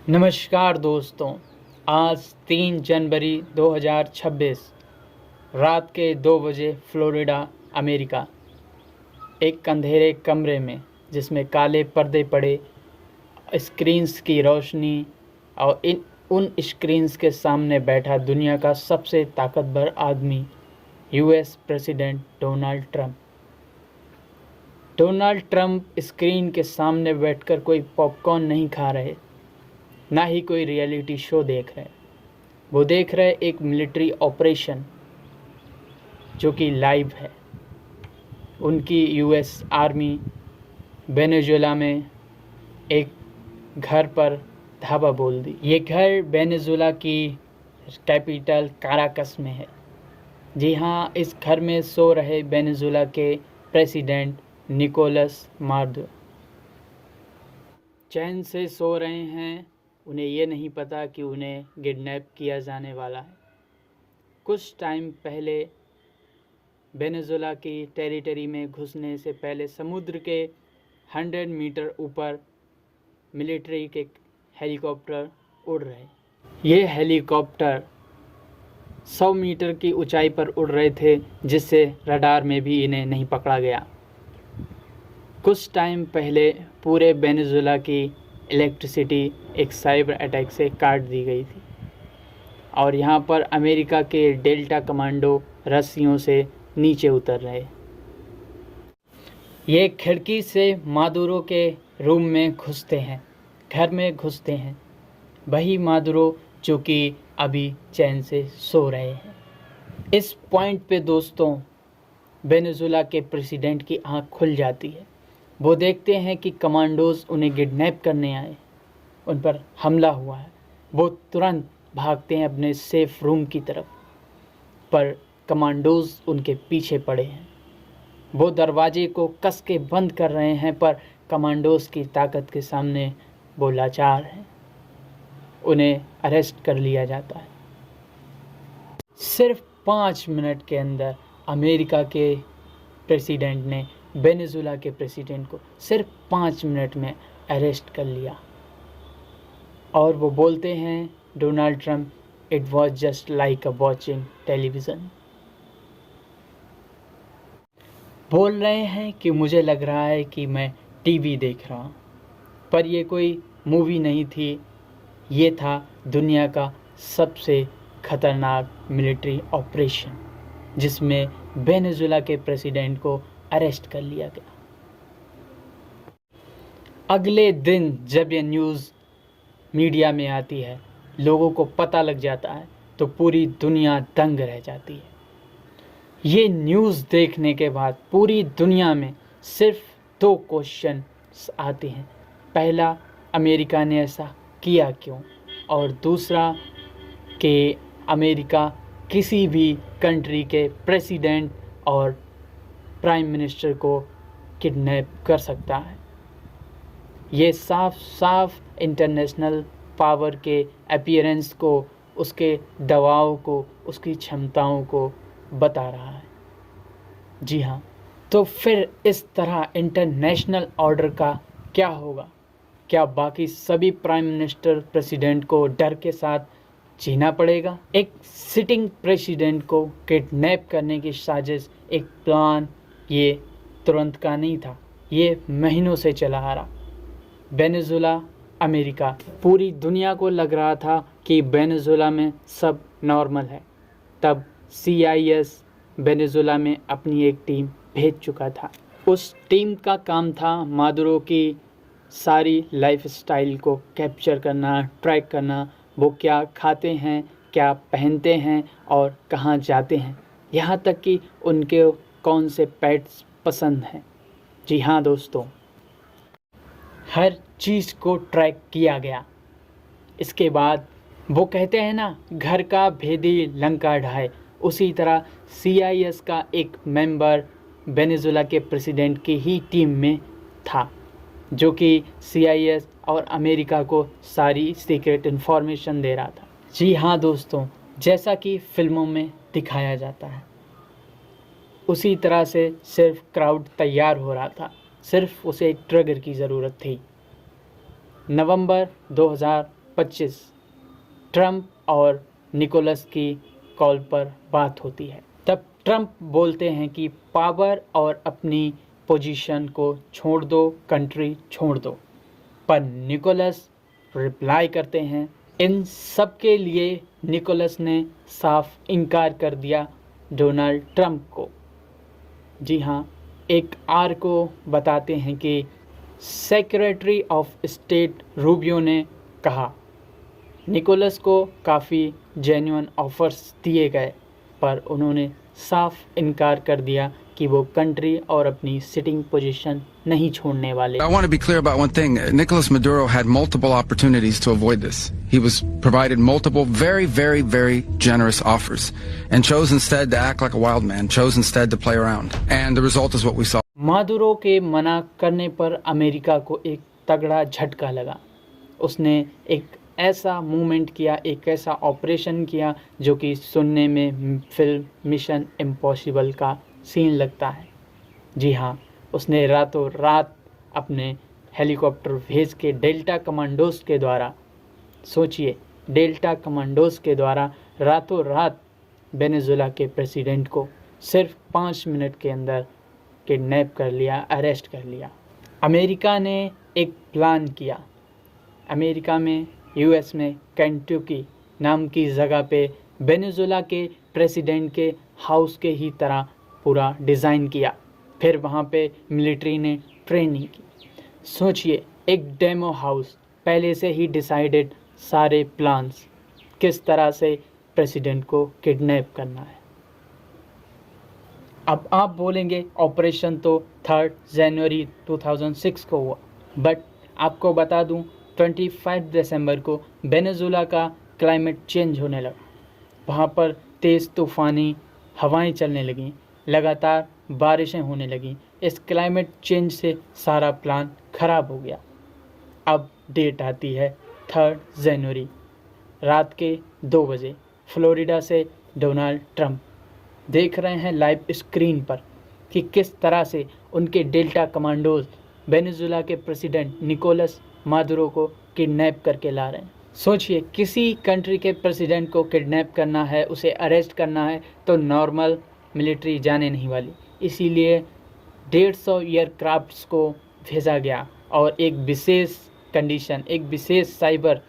नमस्कार दोस्तों। आज 3 जनवरी 2026 रात के 2 बजे फ्लोरिडा, अमेरिका। एक अंधेरे कमरे में जिसमें काले पर्दे पड़े, स्क्रीन्स की रोशनी और उन स्क्रीन्स के सामने बैठा दुनिया का सबसे ताकतवर आदमी, US president Donald Trump. Donald Trump screen के सामने बैठकर कोई पॉपकॉर्न नहीं खा रहे, ना ही कोई रियलिटी शो देख रहे। वो देख रहे एक मिलिट्री ऑपरेशन जो कि लाइव है। उनकी यूएस आर्मी वेनेजुएला में एक घर पर धावा बोल दी। ये घर वेनेजुएला की कैपिटल काराकस में है। जी हाँ, इस घर में सो रहे वेनेजुएला के प्रेसिडेंट निकोलस मादुरो चैन से सो रहे हैं। उन्हें ये नहीं पता कि उन्हें किडनैप किया जाने वाला है। कुछ टाइम पहले वेनेजुएला की टेरिटरी में घुसने से पहले समुद्र के 100 मीटर ऊपर मिलिट्री के हेलीकॉप्टर उड़ रहे। ये हेलीकॉप्टर 100 मीटर की ऊंचाई पर उड़ रहे थे, जिससे रडार में भी इन्हें नहीं पकड़ा गया। कुछ टाइम पहले पूरे वेनेजुएला की इलेक्ट्रिसिटी एक साइबर अटैक से काट दी गई थी और यहाँ पर अमेरिका के डेल्टा कमांडो रस्सियों से नीचे उतर रहे। ये खिड़की से मादुरो के रूम में घुसते हैं, घर में घुसते हैं। वही मादुरो जो कि अभी चैन से सो रहे हैं। इस पॉइंट पे दोस्तों वेनेजुएला के प्रेसिडेंट की आंख खुल जाती है। वो देखते हैं कि कमांडोज उन्हें किडनैप करने आए, उन पर हमला हुआ है। वो तुरंत भागते हैं अपने सेफ रूम की तरफ, पर कमांडोज उनके पीछे पड़े हैं। वो दरवाजे को कस के बंद कर रहे हैं, पर कमांडोज की ताकत के सामने वो लाचार हैं। उन्हें अरेस्ट कर लिया जाता है। सिर्फ 5 मिनट के अंदर अमेरिका के प्रेसिडेंट ने वेनेजुएला के प्रेसिडेंट को सिर्फ 5 मिनट में अरेस्ट कर लिया। और वो बोलते हैं Donald Trump, it was just like a watching television. बोल रहे हैं कि मुझे लग रहा है कि मैं टीवी देख रहा हूँ, पर ये कोई मूवी नहीं थी। ये था दुनिया का सबसे खतरनाक मिलिट्री ऑपरेशन, जिसमें वेनेजुएला के प्रेसिडेंट को अरेस्ट कर लिया गया। अगले दिन जब ये न्यूज़ मीडिया में आती है, लोगों को पता लग जाता है, तो पूरी दुनिया दंग रह जाती है। ये न्यूज़ देखने के बाद पूरी दुनिया में सिर्फ 2 क्वेश्चन आते हैं। पहला, अमेरिका ने ऐसा किया क्यों, और दूसरा कि अमेरिका किसी भी कंट्री के प्रेसिडेंट और प्राइम मिनिस्टर को किडनैप कर सकता है। ये साफ साफ इंटरनेशनल पावर के अपीयरेंस को, उसके दबाव को, उसकी क्षमताओं को बता रहा है। जी हाँ, तो फिर इस तरह इंटरनेशनल ऑर्डर का क्या होगा? क्या बाकी सभी प्राइम मिनिस्टर प्रेसिडेंट को डर के साथ जीना पड़ेगा? एक सिटिंग प्रेसिडेंट को किडनैप करने की साजिश, एक प्लान, ये तुरंत का नहीं था, ये महीनों से चला आ रहा। वेनेजुएला, अमेरिका, पूरी दुनिया को लग रहा था कि वेनेजुएला में सब नॉर्मल है। तब CIS वेनेजुएला में अपनी एक टीम भेज चुका था। उस टीम का काम था मादुरो की सारी लाइफस्टाइल को कैप्चर करना, ट्रैक करना। वो क्या खाते हैं, क्या पहनते हैं और कहाँ जाते हैं, यहाँ तक कि उनके कौन से पेट्स पसंद हैं। जी हाँ दोस्तों, हर चीज़ को ट्रैक किया गया। इसके बाद वो कहते हैं ना, घर का भेदी लंका ढाए, उसी तरह CIS का एक मेंबर वेनेजुएला के प्रेसिडेंट की ही टीम में था, जो कि CIS और अमेरिका को सारी सीक्रेट इन्फॉर्मेशन दे रहा था। जी हाँ दोस्तों, जैसा कि फिल्मों में दिखाया जाता है, उसी तरह से सिर्फ क्राउड तैयार हो रहा था। सिर्फ उसे एक ट्रिगर की ज़रूरत थी। नवंबर 25 ट्रंप और निकोलस की कॉल पर बात होती है। तब ट्रंप बोलते हैं कि पावर और अपनी पोजीशन को छोड़ दो, कंट्री छोड़ दो। पर निकोलस रिप्लाई करते हैं। इन सब के लिए निकोलस ने साफ इनकार कर दिया डोनाल्ड ट्रंप को। जी हाँ, एक आर को बताते हैं कि सेक्रेटरी ऑफ स्टेट रूबियो ने कहा निकोलस को काफ़ी जेन्युइन ऑफर्स दिए गए, पर उन्होंने साफ इनकार कर दिया कि वो कंट्री और अपनी सिटिंग पोजीशन नहीं छोड़ने वाले। I want to be clear about one thing. Nicolas Maduro had multiple opportunities to avoid this. He was provided multiple very, very, very generous offers and chose instead to act like a wild man, chose instead to play around. And the result is what we saw. Maduro के मना करने पर America को एक तगड़ा झटका लगा। उसने एक ऐसा मूवमेंट किया, एक ऐसा ऑपरेशन किया जो कि सुनने में फिल्म मिशन इम्पॉसिबल का सीन लगता है। जी हाँ, उसने रातों रात अपने हेलीकॉप्टर भेज के डेल्टा कमांडोज के द्वारा, सोचिए, डेल्टा कमांडोज के द्वारा रातों रात वेनेजुएला के प्रेसिडेंट को सिर्फ 5 मिनट के अंदर किडनैप कर लिया, अरेस्ट कर लिया। अमेरिका ने एक प्लान किया। अमेरिका में, यूएस में केंटुकी नाम की जगह पे वेनेजुएला के प्रेसिडेंट के हाउस के ही तरह पूरा डिज़ाइन किया। फिर वहाँ पे मिलिट्री ने ट्रेनिंग की। सोचिए, एक डेमो हाउस, पहले से ही डिसाइडेड सारे प्लान्स, किस तरह से प्रेसिडेंट को किडनैप करना है। अब आप बोलेंगे ऑपरेशन तो 3 जनवरी 2006 को हुआ, बट आपको बता दूं 25 दिसंबर को वेनेजुएला का क्लाइमेट चेंज होने लगा। वहाँ पर तेज़ तूफ़ानी हवाएं चलने लगीं, लगातार बारिशें होने लगीं। इस क्लाइमेट चेंज से सारा प्लान ख़राब हो गया। अब डेट आती है 3 जनवरी, रात के 2 बजे। फ्लोरिडा से डोनाल्ड ट्रंप देख रहे हैं लाइव स्क्रीन पर कि किस तरह से उनके डेल्टा कमांडोज वेनेजुएला के प्रेसिडेंट निकोलस मादुरो को किडनैप करके ला रहे हैं। सोचिए, किसी कंट्री के प्रेसिडेंट को किडनैप करना है, उसे अरेस्ट करना है, तो नॉर्मल मिलिट्री जाने नहीं वाली। इसीलिए 150 एयरक्राफ्ट्स को भेजा गया और एक विशेष कंडीशन, एक विशेष साइबर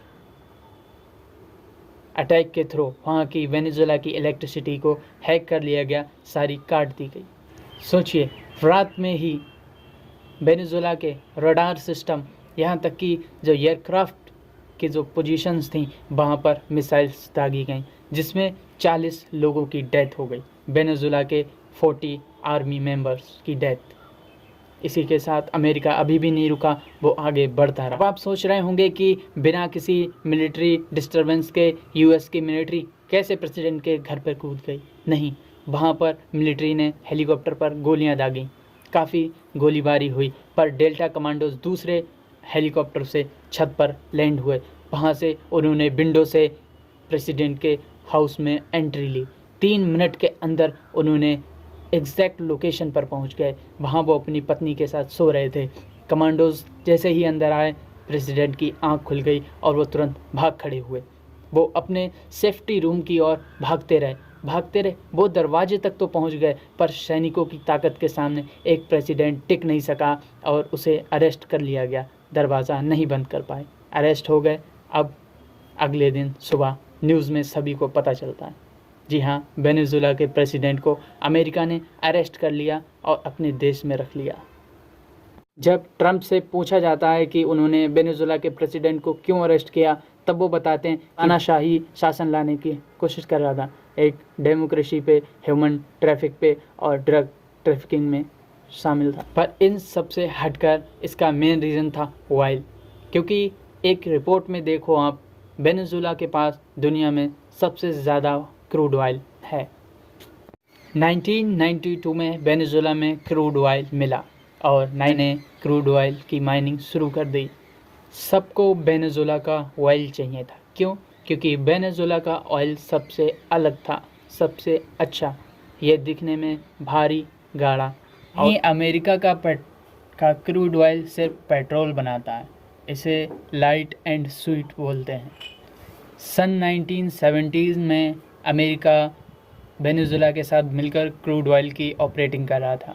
अटैक के थ्रू वहाँ की वेनेजुएला की इलेक्ट्रिसिटी को हैक कर लिया गया, सारी काट दी गई। सोचिए, रात में ही वेनेजुएला के रडार सिस्टम, यहाँ तक कि जो एयरक्राफ्ट की जो पोजीशंस थी वहाँ पर मिसाइल्स दागी गई, जिसमें 40 लोगों की डेथ हो गई। वेनेजुएला के 40 आर्मी मेंबर्स की डेथ। इसी के साथ अमेरिका अभी भी नहीं रुका, वो आगे बढ़ता रहा। अब आप सोच रहे होंगे कि बिना किसी मिलिट्री डिस्टर्बेंस के यूएस की मिलिट्री कैसे प्रेसिडेंट के घर पर कूद गई। नहीं, वहाँ पर मिलिट्री ने हेलीकॉप्टर पर गोलियां दागी, काफ़ी गोलीबारी हुई, पर डेल्टा कमांडोज दूसरे हेलीकॉप्टर से छत पर लैंड हुए। वहाँ से उन्होंने विंडो से प्रेसिडेंट के हाउस में एंट्री ली। 3 मिनट के अंदर उन्होंने एग्जैक्ट लोकेशन पर पहुंच गए। वहां वो अपनी पत्नी के साथ सो रहे थे। कमांडोज जैसे ही अंदर आए, प्रेसिडेंट की आंख खुल गई और वो तुरंत भाग खड़े हुए। वो अपने सेफ्टी रूम की ओर भागते रहे। वो दरवाजे तक तो पहुंच गए, पर सैनिकों की ताकत के सामने एक प्रेसिडेंट टिक नहीं सका और उसे अरेस्ट कर लिया गया। दरवाज़ा नहीं बंद कर पाए, अरेस्ट हो गए। अब अगले दिन सुबह न्यूज़ में सभी को पता चलता है, जी हाँ, वेनेजुएला के प्रेसिडेंट को अमेरिका ने अरेस्ट कर लिया और अपने देश में रख लिया। जब ट्रंप से पूछा जाता है कि उन्होंने वेनेजुएला के प्रेसिडेंट को क्यों अरेस्ट किया, तब वो बताते हैं तानाशाही शासन लाने की कोशिश कर रहा था, एक डेमोक्रेसी पे, ह्यूमन ट्रैफिक पे और ड्रग ट्रैफिकिंग में शामिल था। पर इन सब से हटकर इसका मेन रीज़न था ऑयल, क्योंकि एक रिपोर्ट में देखो आप, वेनेजुएला के पास दुनिया में सबसे ज़्यादा क्रूड ऑयल है। 1992 में वेनेजुएला में क्रूड ऑयल मिला और ने क्रूड ऑयल की माइनिंग शुरू कर दी। सबको वेनेजुएला का ऑयल चाहिए था। क्यों? क्योंकि वेनेजुएला का ऑयल सबसे अलग था, सबसे अच्छा, ये दिखने में भारी, गाढ़ा। और अमेरिका का क्रूड ऑयल सिर्फ पेट्रोल बनाता है, इसे लाइट एंड स्वीट बोलते हैं। सन 1970s में अमेरिका वेनेजुएला के साथ मिलकर क्रूड ऑयल की ऑपरेटिंग कर रहा था,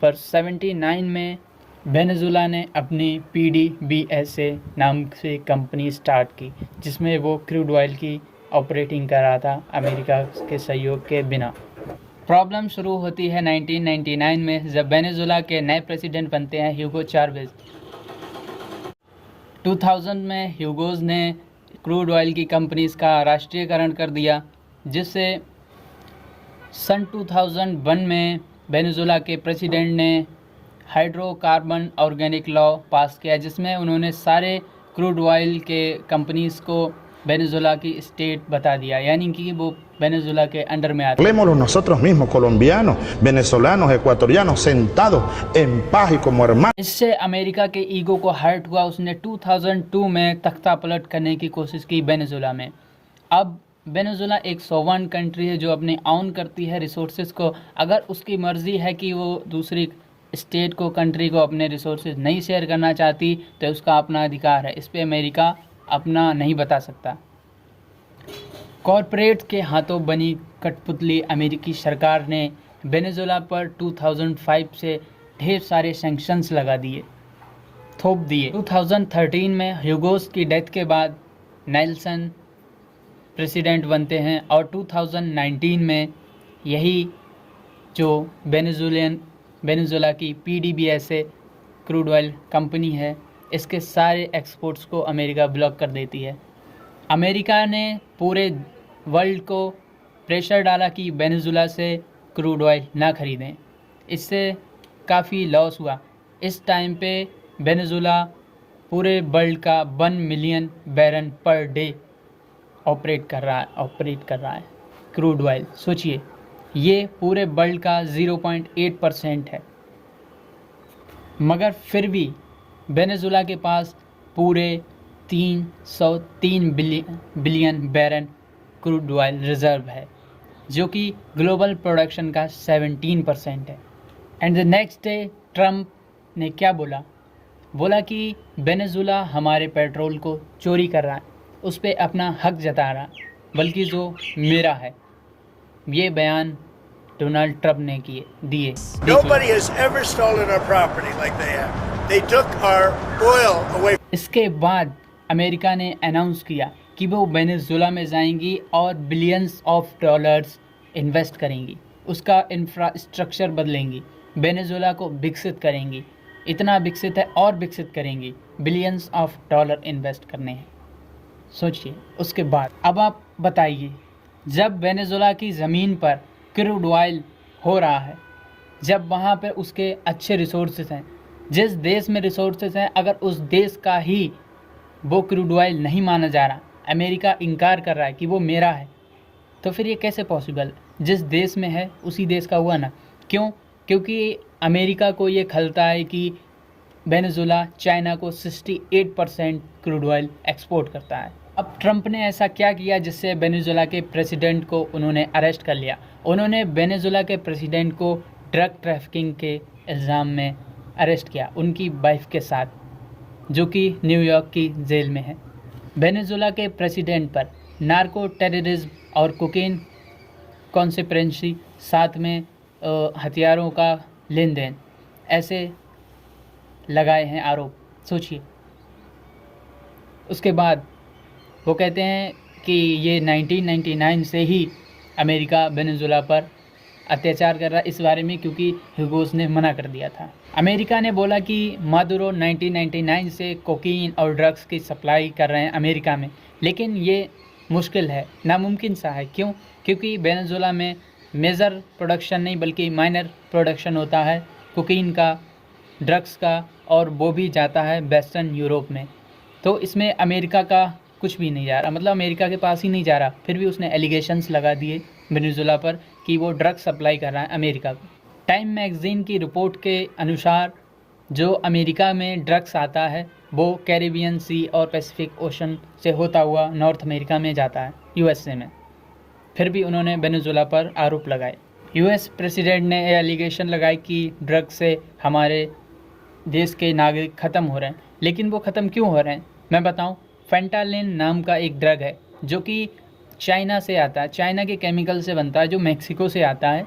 पर 79 में वेनेजुएला ने अपनी PDVSA नाम से कंपनी स्टार्ट की, जिसमें वो क्रूड ऑयल की ऑपरेटिंग कर रहा था अमेरिका के सहयोग के बिना। प्रॉब्लम शुरू होती है 1999 में, जब वेनेजुएला के नए प्रेसिडेंट बनते हैं ह्यूगो चावेज। 2000 में ह्यूगोज ने क्रूड ऑयल की कंपनीज का राष्ट्रीयकरण कर दिया, जिससे सन 2001 में वेनेजुएला के प्रेसिडेंट ने हाइड्रोकार्बन ऑर्गेनिक लॉ पास किया, जिसमें उन्होंने सारे क्रूड ऑयल के कंपनीज़ को वेनेजुएला की स्टेट बता दिया, यानी कि वो वेनेजुएला के अंडर में आते हैं। Hablemos nosotros mismos, colombianos, venezolanos, ecuatorianos, sentados en paz y como hermanos. इससे अमेरिका के ईगो को हर्ट हुआ। उसने 2002 में तख्ता पलट करने की कोशिश की वेनेजुएला में। अब वेनेजुएला एक सोवरेन कंट्री है जो अपने ऑन करती है रिसोर्सेज को। अगर उसकी मर्ज़ी है कि वो दूसरी स्टेट को, कंट्री को अपने रिसोर्सेज नहीं शेयर करना चाहती, तो उसका अपना अधिकार है। इस पर अमेरिका अपना नहीं बता सकता। कॉरपोरेट के हाथों बनी कठपुतली अमेरिकी सरकार ने वेनेजुएला पर 2005 से ढेर सारे सैंक्शंस लगा दिए, थोप दिए। 2013 में ह्यूगोस की डेथ के बाद नेल्सन प्रेसिडेंट बनते हैं और 2019 में यही जो वेनेजुएला की PDVSA क्रूड ऑयल कंपनी है, इसके सारे एक्सपोर्ट्स को अमेरिका ब्लॉक कर देती है। अमेरिका ने पूरे वर्ल्ड को प्रेशर डाला कि वेनेजुएला से क्रूड ऑयल ना ख़रीदें। इससे काफ़ी लॉस हुआ। इस टाइम पे वेनेजुएला पूरे वर्ल्ड का 1 million barrel per day operate कर रहा है क्रूड ऑयल। सोचिए, ये पूरे वर्ल्ड का 0.8% है, मगर फिर भी वेनेजुएला के पास पूरे 303 billion barrel crude oil reserve है, जो कि ग्लोबल प्रोडक्शन का 17% है। And the next day Trump ने क्या बोला कि वेनेजुएला हमारे पेट्रोल को चोरी कर रहा है, उस पर अपना हक जता रहा, बल्कि जो मेरा है। ये बयान डोनाल्ड ट्रम्प ने दिए। Nobody has ever stolen our property like they have. They took our oil away. इसके बाद अमेरिका ने अनाउंस किया कि वो वेनेजुएला में जाएंगी और बिलियंस ऑफ डॉलर्स इन्वेस्ट करेंगी, उसका इंफ्रास्ट्रक्चर बदलेंगी, वेनेजुएला को विकसित करेंगी। इतना विकसित है और विकसित करेंगी, बिलियंस ऑफ डॉलर इन्वेस्ट करने हैं। सोचिए, उसके बाद अब आप बताइए, जब वेनेजुएला की ज़मीन पर क्रूड ऑयल हो रहा है, जब वहाँ पर उसके अच्छे रिसोर्सेज हैं, जिस देश में रिसोर्सेज हैं, अगर उस देश का ही वो क्रूड ऑयल नहीं माना जा रहा, अमेरिका इनकार कर रहा है कि वो मेरा है, तो फिर ये कैसे पॉसिबल? जिस देश में है उसी देश का हुआ ना। क्यों? क्योंकि अमेरिका को ये खलता है कि वेनेजुएला चाइना को 68% क्रूड ऑयल एक्सपोर्ट करता है। अब ट्रंप ने ऐसा क्या किया जिससे वेनेजुएला के प्रेसिडेंट को उन्होंने अरेस्ट कर लिया? उन्होंने वेनेजुएला के प्रेसिडेंट को ड्रग ट्रैफिकिंग के इल्ज़ाम में अरेस्ट किया, उनकी वाइफ के साथ, जो कि न्यूयॉर्क की जेल में है। वेनेजुएला के प्रेसिडेंट पर नार्को टेररिज्म और कोकेन कॉन्स्पिरेसी, साथ में हथियारों का लेन देन, ऐसे लगाए हैं आरोप। सोचिए, उसके बाद वो कहते हैं कि ये 1999 से ही अमेरिका वेनेजुएला पर अत्याचार कर रहा है, इस बारे में क्योंकि ह्यूगोस ने मना कर दिया था। अमेरिका ने बोला कि मादुरो 1999 से कोकीन और ड्रग्स की सप्लाई कर रहे हैं अमेरिका में, लेकिन ये मुश्किल है, नामुमकिन सा है। क्यों? क्योंकि वेनेजुएला में मेजर प्रोडक्शन नहीं बल्कि माइनर प्रोडक्शन होता है कोकीन का, ड्रग्स का, और वो भी जाता है वेस्टर्न यूरोप में। तो इसमें अमेरिका का कुछ भी नहीं जा रहा, मतलब अमेरिका के पास ही नहीं जा रहा। फिर भी उसने एलिगेशंस लगा दिए वेनेजुएला पर कि वो ड्रग्स सप्लाई कर रहा है अमेरिका को। टाइम मैगज़ीन की रिपोर्ट के अनुसार जो अमेरिका में ड्रग्स आता है वो कैरिबियन सी और पैसिफिक ओशन से होता हुआ नॉर्थ अमेरिका में जाता है, USA में। फिर भी उन्होंने वेनेजुएला पर आरोप लगाए। US प्रेसिडेंट ने एलिगेशन लगाई कि ड्रग्स से हमारे देश के नागरिक ख़त्म हो रहे हैं, लेकिन वो ख़त्म क्यों हो रहे हैं मैं बताऊं। फेंटालिन नाम का एक ड्रग है जो कि चाइना से आता है, चाइना के केमिकल से बनता है, जो मैक्सिको से आता है।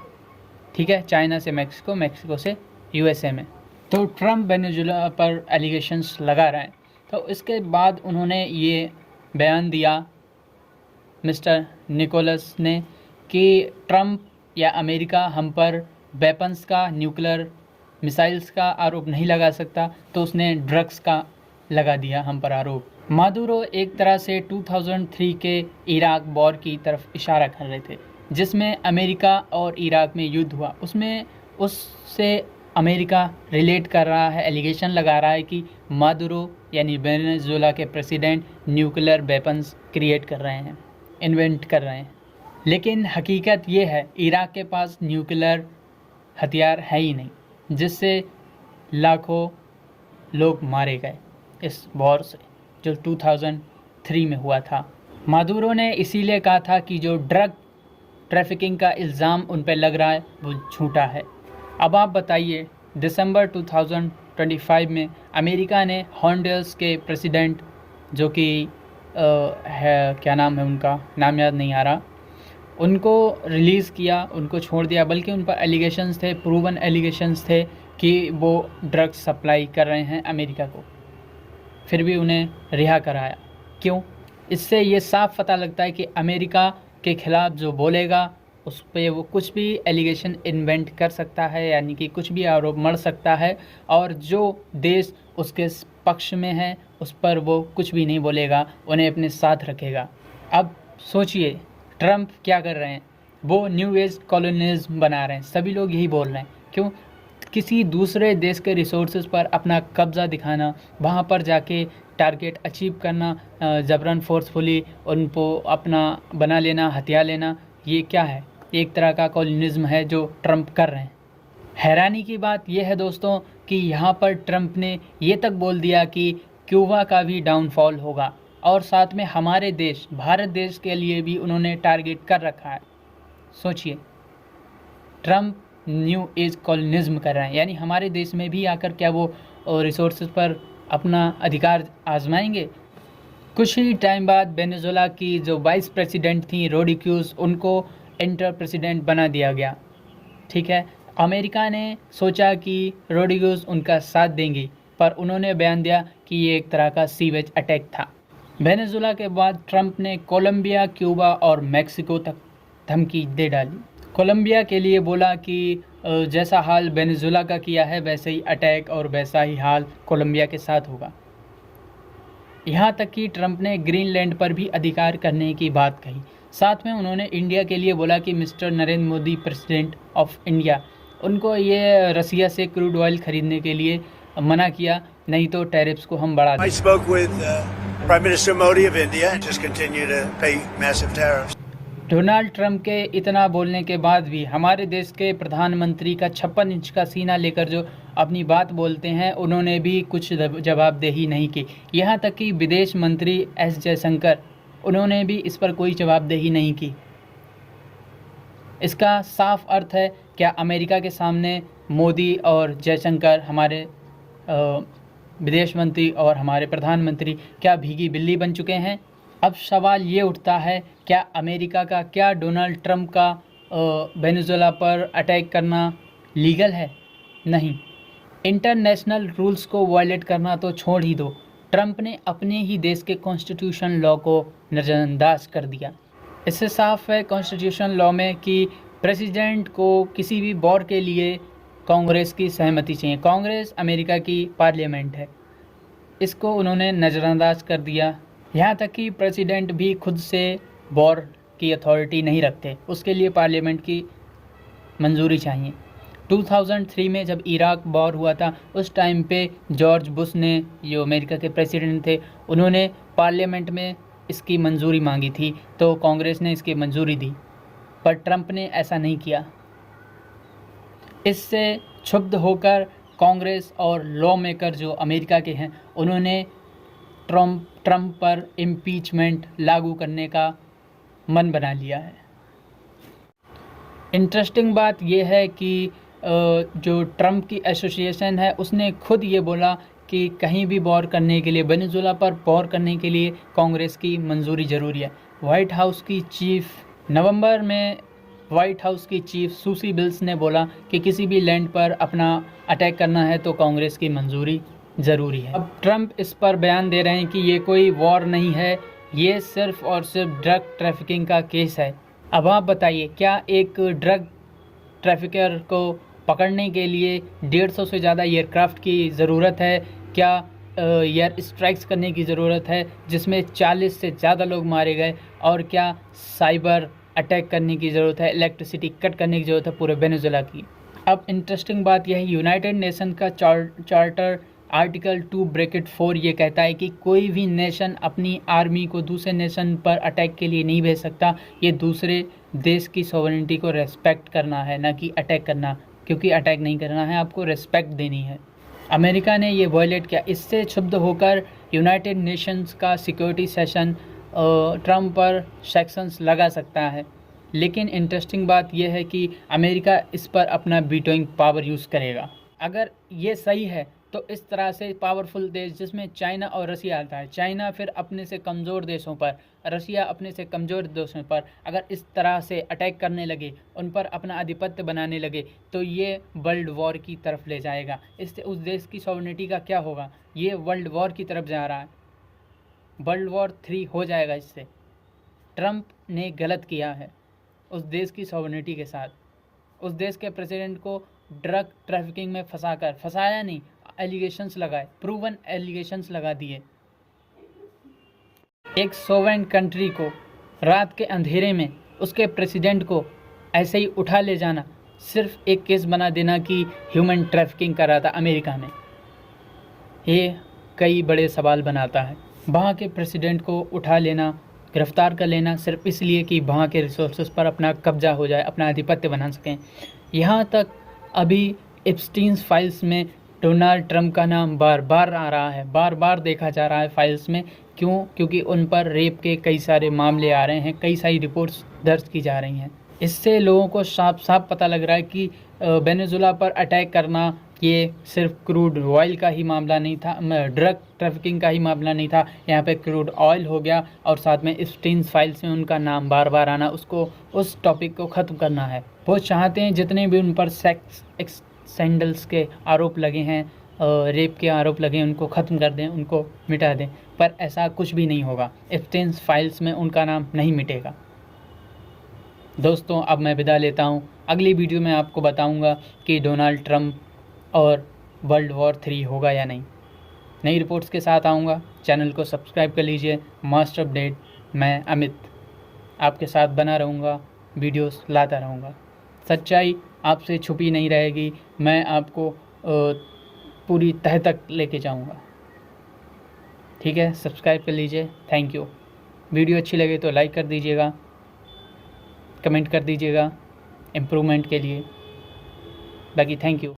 ठीक है, चाइना से मैक्सिको, मैक्सिको से यूएसए में। तो ट्रम्प वेनेजुएला पर एलिगेशंस लगा रहे हैं। तो इसके बाद उन्होंने ये बयान दिया मिस्टर निकोलस ने कि ट्रम्प या अमेरिका हम पर वेपन्स का, न्यूक्लियर मिसाइल्स का आरोप नहीं लगा सकता, तो उसने ड्रग्स का लगा दिया हम पर आरोप। मादुरो एक तरह से 2003 के इराक वॉर की तरफ इशारा कर रहे थे, जिसमें अमेरिका और इराक में युद्ध हुआ। उससे अमेरिका रिलेट कर रहा है, एलिगेशन लगा रहा है कि मादुरो यानी वेनेजुएला के प्रेसिडेंट न्यूक्लियर वेपन्स क्रिएट कर रहे हैं, इन्वेंट कर रहे हैं। लेकिन हकीकत ये है इराक के पास न्यूक्लियर हथियार है ही नहीं, जिससे लाखों लोग मारे गए इस वॉर से जो 2003 में हुआ था। मादुरो ने इसीलिए कहा था कि जो ड्रग ट्रैफिकिंग का इल्ज़ाम उन पर लग रहा है वो झूठा है। अब आप बताइए, दिसंबर 2025 में अमेरिका ने हॉन्डुरस के प्रेसिडेंट जो कि है, क्या नाम है उनका, नाम याद नहीं आ रहा, उनको रिलीज़ किया, उनको छोड़ दिया। बल्कि उन पर एलिगेशंस थे, प्रूवन एलिगेशंस थे कि वो ड्रग्स सप्लाई कर रहे हैं अमेरिका को, फिर भी उन्हें रिहा कराया। क्यों? इससे ये साफ पता लगता है कि अमेरिका के ख़िलाफ़ जो बोलेगा उस पर वो कुछ भी एलिगेशन इन्वेंट कर सकता है, यानी कि कुछ भी आरोप मढ़ सकता है, और जो देश उसके पक्ष में है उस पर वो कुछ भी नहीं बोलेगा, उन्हें अपने साथ रखेगा। अब सोचिए ट्रम्प क्या कर रहे हैं, वो न्यू एज कॉलोनिज्म बना रहे हैं। सभी लोग यही बोल रहे हैं। क्यों? किसी दूसरे देश के रिसोर्सेज पर अपना कब्ज़ा दिखाना, वहाँ पर जाके टारगेट अचीव करना, जबरन फोर्सफुली उनको अपना बना लेना, हथियार लेना, ये क्या है? एक तरह का कॉलोनिज्म है जो ट्रम्प कर रहे हैं। हैरानी की बात यह है दोस्तों कि यहाँ पर ट्रम्प ने ये तक बोल दिया कि क्यूबा का भी डाउनफॉल होगा, और साथ में हमारे देश भारत देश के लिए भी उन्होंने टारगेट कर रखा है। सोचिए, ट्रम्प न्यू एज कॉलोनिज्म कर रहे हैं, यानी हमारे देश में भी आकर क्या वो रिसोर्सेज पर अपना अधिकार आजमाएंगे। कुछ ही टाइम बाद वेनेजुएला की जो वाइस प्रेसिडेंट थी रोड्रिग्यूज, उनको इंटर प्रेसिडेंट बना दिया गया। ठीक है, अमेरिका ने सोचा कि रोड्रिग्यूज उनका साथ देंगी, पर उन्होंने बयान दिया कि ये एक तरह का सीवेज अटैक था। वेनेजुएला के बाद ट्रम्प ने कोलंबिया, क्यूबा और मैक्सिको तक धमकी दे डाली। कोलंबिया के लिए बोला कि जैसा हाल वेनेजुएला का किया है वैसे ही अटैक और वैसा ही हाल कोलंबिया के साथ होगा। यहाँ तक कि ट्रम्प ने ग्रीनलैंड पर भी अधिकार करने की बात कही। साथ में उन्होंने इंडिया के लिए बोला कि mister Narendra Modi president of India, उनको ये रसिया से क्रूड ऑयल खरीदने के लिए मना किया, नहीं तो टैरिफ्स को हम बढ़ा दें। I spoke with Prime Minister Modi of India and just continue to pay massive tariffs. Donald Trump के इतना बोलने के बाद भी हमारे देश के प्रधानमंत्री का 56 इंच का सीना लेकर जो अपनी बात बोलते हैं, उन्होंने भी कुछ जवाबदेही नहीं की। यहाँ तक कि विदेश मंत्री एस जयशंकर, उन्होंने भी इस पर कोई जवाबदेही नहीं की। इसका साफ अर्थ है, क्या अमेरिका के सामने मोदी और जयशंकर, हमारे विदेश मंत्री और हमारे प्रधानमंत्री, क्या भीगी बिल्ली बन चुके हैं? अब सवाल ये उठता है, क्या अमेरिका का, क्या डोनाल्ड ट्रंप का वेनेजुएला पर अटैक करना लीगल है? नहीं। इंटरनेशनल रूल्स को वायलेट करना तो छोड़ ही दो, ट्रंप ने अपने ही देश के कॉन्स्टिट्यूशन लॉ को नज़रअंदाज कर दिया। इससे साफ है कॉन्स्टिट्यूशन लॉ में कि प्रेसिडेंट को किसी भी वॉर के लिए कांग्रेस की सहमति चाहिए। कांग्रेस अमेरिका की पार्लियामेंट है, इसको उन्होंने नज़रअंदाज कर दिया। यहाँ तक कि प्रेसिडेंट भी खुद से वॉर की अथॉरिटी नहीं रखते, उसके लिए पार्लियामेंट की मंजूरी चाहिए। 2003 में जब इराक वॉर हुआ था, उस टाइम पे जॉर्ज बुश ने, जो अमेरिका के प्रेसिडेंट थे, उन्होंने पार्लियामेंट में इसकी मंजूरी मांगी थी, तो कांग्रेस ने इसकी मंजूरी दी, पर ट्रंप ने ऐसा नहीं किया। इससे क्षुब्ध होकर कांग्रेस और लॉ मेकर जो अमेरिका के हैं, उन्होंने ट्रंप पर इम्पीचमेंट लागू करने का मन बना लिया है। इंटरेस्टिंग बात यह है कि जो ट्रंप की एसोसिएशन है, उसने खुद ये बोला कि कहीं भी वॉर करने के लिए, वेनेजुएला पर वॉर करने के लिए कांग्रेस की मंजूरी ज़रूरी है। नवंबर में वाइट हाउस की चीफ सूसी बिल्स ने बोला कि किसी भी लैंड पर अपना अटैक करना है तो कांग्रेस की मंजूरी ज़रूरी है। अब ट्रंप इस पर बयान दे रहे हैं कि ये कोई वॉर नहीं है, ये सिर्फ और सिर्फ ड्रग ट्रैफिकिंग का केस है। अब आप बताइए, क्या एक ड्रग ट्रैफिकर को पकड़ने के लिए 150 से ज़्यादा एयरक्राफ्ट की ज़रूरत है? क्या एयर स्ट्राइक्स करने की ज़रूरत है जिसमें 40 से ज़्यादा लोग मारे गए? और क्या साइबर अटैक करने की ज़रूरत है, इलेक्ट्रिसिटी कट करने की ज़रूरत है पूरे वेनेजुएला की? अब इंटरेस्टिंग बात यह है, यूनाइटेड नेशन का चार्टर आर्टिकल 2(4) ये कहता है कि कोई भी नेशन अपनी आर्मी को दूसरे नेशन पर अटैक के लिए नहीं भेज सकता। ये दूसरे देश की सॉवरेनिटी को रेस्पेक्ट करना है, ना कि अटैक करना, क्योंकि अटैक नहीं करना है, आपको रेस्पेक्ट देनी है। अमेरिका ने ये वायलेट किया। इससे क्षुब्ध होकर यूनाइटेड नेशंस का सिक्योरिटी सेशन ट्रंप पर सैंक्शंस लगा सकता है। लेकिन इंटरेस्टिंग बात यह है कि अमेरिका इस पर अपना वीटोइंग पावर यूज़ करेगा। अगर ये सही है तो इस तरह से पावरफुल देश जिसमें चाइना और रसिया आता है, चाइना फिर अपने से कमज़ोर देशों पर, रसिया अपने से कमज़ोर देशों पर अगर इस तरह से अटैक करने लगे, उन पर अपना आधिपत्य बनाने लगे, तो ये वर्ल्ड वॉर की तरफ ले जाएगा। इससे उस देश की सॉवरेनिटी का क्या होगा? ये वर्ल्ड वॉर की तरफ जा रहा है, वर्ल्ड वॉर 3 हो जाएगा इससे। ट्रंप ने गलत किया है उस देश की सॉवरेनिटी के साथ। उस देश के प्रेसिडेंट को ड्रग ट्रैफिकिंग में फंसाया नहीं, एलिगेशंस लगाए, प्रूवन एलिगेशंस लगा दिए। एक सोवरेन कंट्री को रात के अंधेरे में उसके प्रेसिडेंट को ऐसे ही उठा ले जाना, सिर्फ एक केस बना देना कि ह्यूमन ट्रैफिकिंग कर रहा था अमेरिका में, ये कई बड़े सवाल बनाता है। वहाँ के प्रेसिडेंट को उठा लेना, गिरफ्तार कर लेना सिर्फ इसलिए कि वहाँ के रिसोर्सेज पर अपना कब्जा हो जाए, अपना आधिपत्य बना सकें। यहाँ तक अभी एप्स्टीन फाइल्स में डोनाल्ड ट्रंप का नाम बार बार आ रहा है, बार बार देखा जा रहा है फाइल्स में। क्यों? क्योंकि उन पर रेप के कई सारे मामले आ रहे हैं, कई सारी रिपोर्ट्स दर्ज की जा रही हैं। इससे लोगों को साफ साफ पता लग रहा है कि वेनेजुएला पर अटैक करना ये सिर्फ क्रूड ऑयल का ही मामला नहीं था, ड्रग ट्रैफिकिंग का ही मामला नहीं था। यहाँ पे क्रूड ऑयल हो गया और साथ में एप्स्टीन फाइल्स में उनका नाम बार बार आना, उसको उस टॉपिक को ख़त्म करना है। वो चाहते हैं जितने भी उन पर सेक्स सैंडल्स के आरोप लगे हैं, रेप के आरोप लगे हैं, उनको ख़त्म कर दें, उनको मिटा दें, पर ऐसा कुछ भी नहीं होगा। एप्स्टीन फाइल्स में उनका नाम नहीं मिटेगा। दोस्तों, अब मैं विदा लेता हूँ। अगली वीडियो में आपको बताऊँगा कि डोनाल्ड ट्रंप और वर्ल्ड वॉर 3 होगा या नहीं। नई रिपोर्ट्स के साथ आऊँगा। चैनल को सब्सक्राइब कर लीजिए। मास्टर अपडेट, मैं अमित आपके साथ बना रहूँगा, वीडियोस लाता रहूँगा। सच्चाई आपसे छुपी नहीं रहेगी, मैं आपको पूरी तह तक लेके जाऊँगा। ठीक है, सब्सक्राइब कर लीजिए। Thank you. वीडियो अच्छी लगे तो लाइक कर दीजिएगा, कमेंट कर दीजिएगा इम्प्रूवमेंट के लिए। बाकी थैंक यू।